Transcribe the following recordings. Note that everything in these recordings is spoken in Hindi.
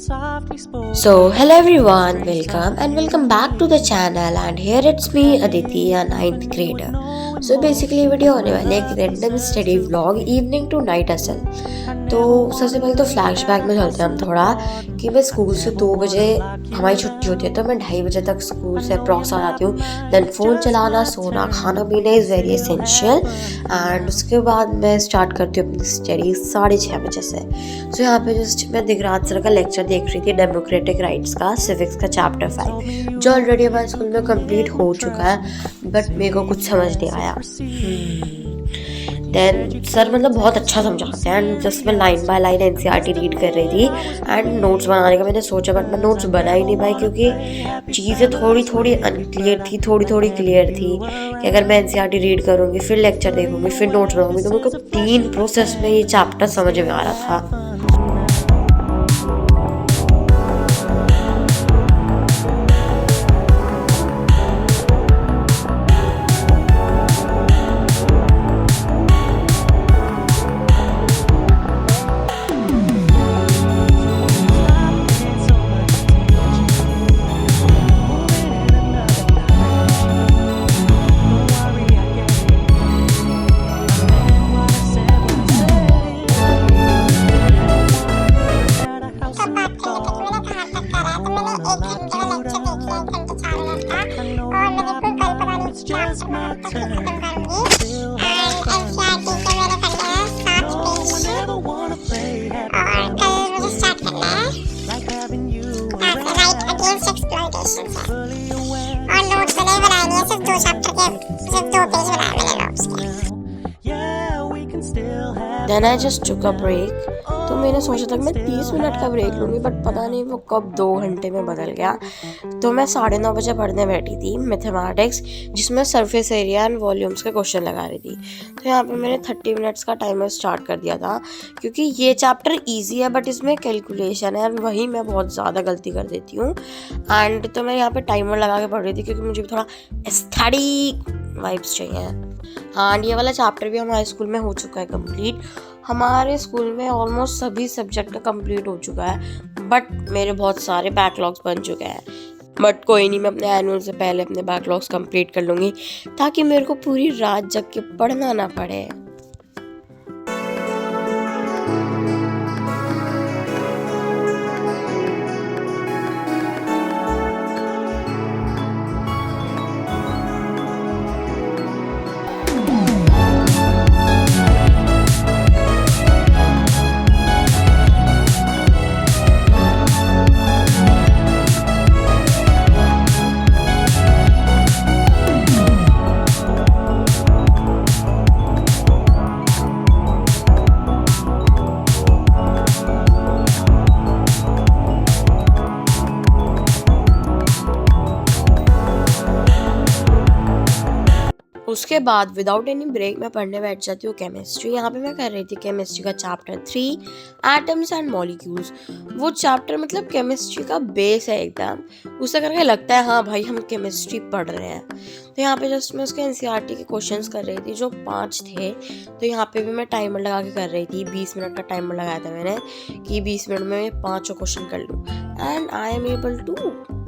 So hello everyone, welcome back to the channel, and here it's me Aditi, a ninth grader. So basically video होने वाली है एक random study vlog evening to night असल। तो सबसे पहले तो फ्लैशबैक में चलते हैं हम थोड़ा कि मैं स्कूल से 2 बजे हमारी छुट्टी होती है, तो मैं 2:30 बजे तक स्कूल से अप्रॉक्स आ जाती हूँ। देन फ़ोन चलाना, सोना, खाना पीना इज़ वेरी एसेंशियल। एंड उसके बाद मैं स्टार्ट करती हूँ अपनी स्टडी 6:30 बजे से। सो यहाँ पे जस्ट मैं दिगराज सर का लेक्चर देख रही थी, डेमोक्रेटिक राइट्स का, सिविक्स का चैप्टर 5, जो ऑलरेडी हमारे स्कूल में कंप्लीट हो चुका है, बट मेरे को कुछ समझ नहीं आया। देन सर मतलब बहुत अच्छा समझाते हैं, एंड जस्ट मैं line by line NCERT read कर रही थी एंड नोट्स बनाने का मैंने सोचा, बट मैं नोट्स बना ही नहीं पाई क्योंकि चीज़ें थोड़ी थोड़ी अनक्लियर थी, थोड़ी थोड़ी क्लियर थी कि अगर मैं एनसीईआरटी रीड करूँगी, फिर लेक्चर देखूँगी, फिर नोट्स बनाऊँगी, तो मेरे को 3 प्रोसेस में ये चैप्टर समझ में आ रहा था। Then I just took a break। तो मैंने सोचा था कि मैं 30 मिनट का ब्रेक लूँगी, बट पता नहीं वो कब 2 घंटे में बदल गया। तो मैं 9:30 बजे पढ़ने बैठी थी मैथमेटिक्स, जिसमें सरफेस एरिया एंड वॉल्यूम्स के क्वेश्चन लगा रही थी। तो यहाँ पे मैंने 30 मिनट्स का टाइमर स्टार्ट कर दिया था, क्योंकि ये चैप्टर ईजी है बट इसमें कैलकुलेशन है, एंड वही मैं बहुत ज़्यादा गलती कर देती हूँ। एंड तो मैं यहाँ पे टाइमर लगा के पढ़ रही थी क्योंकि मुझे थोड़ा एस्थेटिक वाइब्स चाहिए। हाँ, ये वाला चैप्टर भी हमारे स्कूल में हो चुका है कंप्लीट। हमारे स्कूल में ऑलमोस्ट सभी सब्जेक्ट कंप्लीट हो चुका है, बट मेरे बहुत सारे बैकलॉग्स बन चुके हैं। बट कोई नहीं, मैं अपने एनुअल से पहले अपने बैकलॉग्स कंप्लीट कर लूँगी, ताकि मेरे को पूरी रात जग के पढ़ना ना पड़े। उसके बाद विदाउट एनी ब्रेक मैं पढ़ने बैठ जाती हूँ केमिस्ट्री। यहाँ पे मैं कर रही थी केमिस्ट्री का चैप्टर 3, एटम्स एंड मॉलिक्यूल्स। वो चैप्टर मतलब केमिस्ट्री का बेस है एकदम, उसे करके लगता है हाँ भाई हम केमिस्ट्री पढ़ रहे हैं। तो यहाँ पे जस्ट मैं उसके एनसीईआरटी के क्वेश्चंस कर रही थी, जो 5 थे। तो यहाँ पे भी मैं टाइमर लगा के कर रही थी, 20 मिनट का टाइमर लगाया था मैंने कि 20 मिनट में 5 क्वेश्चन कर लूँ, and I am able to,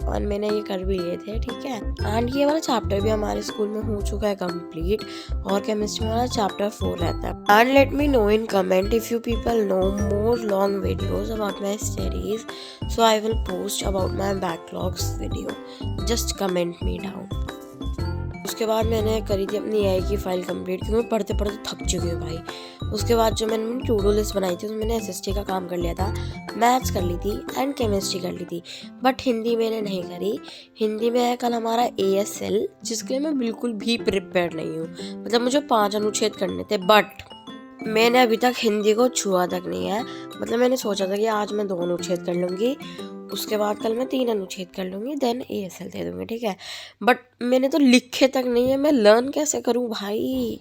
और मैंने ये कर भी लिए थे, ठीक है। एंड ये वाला चैप्टर भी हमारे स्कूल में हो चुका है कंप्लीट, और केमिस्ट्री वाला चैप्टर 4 रहता है। And let me know in comment if you people know more long videos about my studies, so I will post about my backlogs video, just comment me down. उसके बाद मैंने करी थी अपनी एआई की फाइल कंप्लीट, क्योंकि मैं पढ़ते पढ़ते थक चुकी हूँ भाई। उसके बाद जो मैंने टू डू लिस्ट बनाई थी, उसमें मैंने एसएसटी का काम कर लिया था, मैथ्स कर ली थी एंड केमिस्ट्री कर ली थी, बट हिंदी मैंने नहीं करी। हिंदी में है कल हमारा एएसएल, जिसके लिए मैं बिल्कुल भी प्रिपेयर नहीं हूँ। मतलब मुझे 5 अनुच्छेद करने थे, बट मैंने अभी तक हिंदी को छुआ तक नहीं है। मतलब मैंने सोचा था कि आज मैं 2 अनुच्छेद कर लूँगी, उसके बाद कल मैं 3 अनुच्छेद कर लूँगी, देन एएसएल दे दूँगी, ठीक है। बट मैंने तो लिखे तक नहीं है, मैं लर्न कैसे करूँ भाई।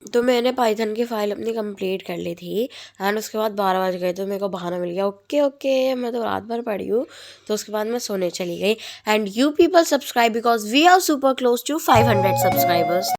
तो मैंने पाइथन की फाइल अपनी कंप्लीट कर ली थी, एंड उसके बाद 12 बज गए, तो मेरे को बहाना मिल गया, ओके ओके मैं तो रात भर पढ़ी हूँ। तो उसके बाद मैं सोने चली गई। And you people subscribe because we are super close to 500 subscribers.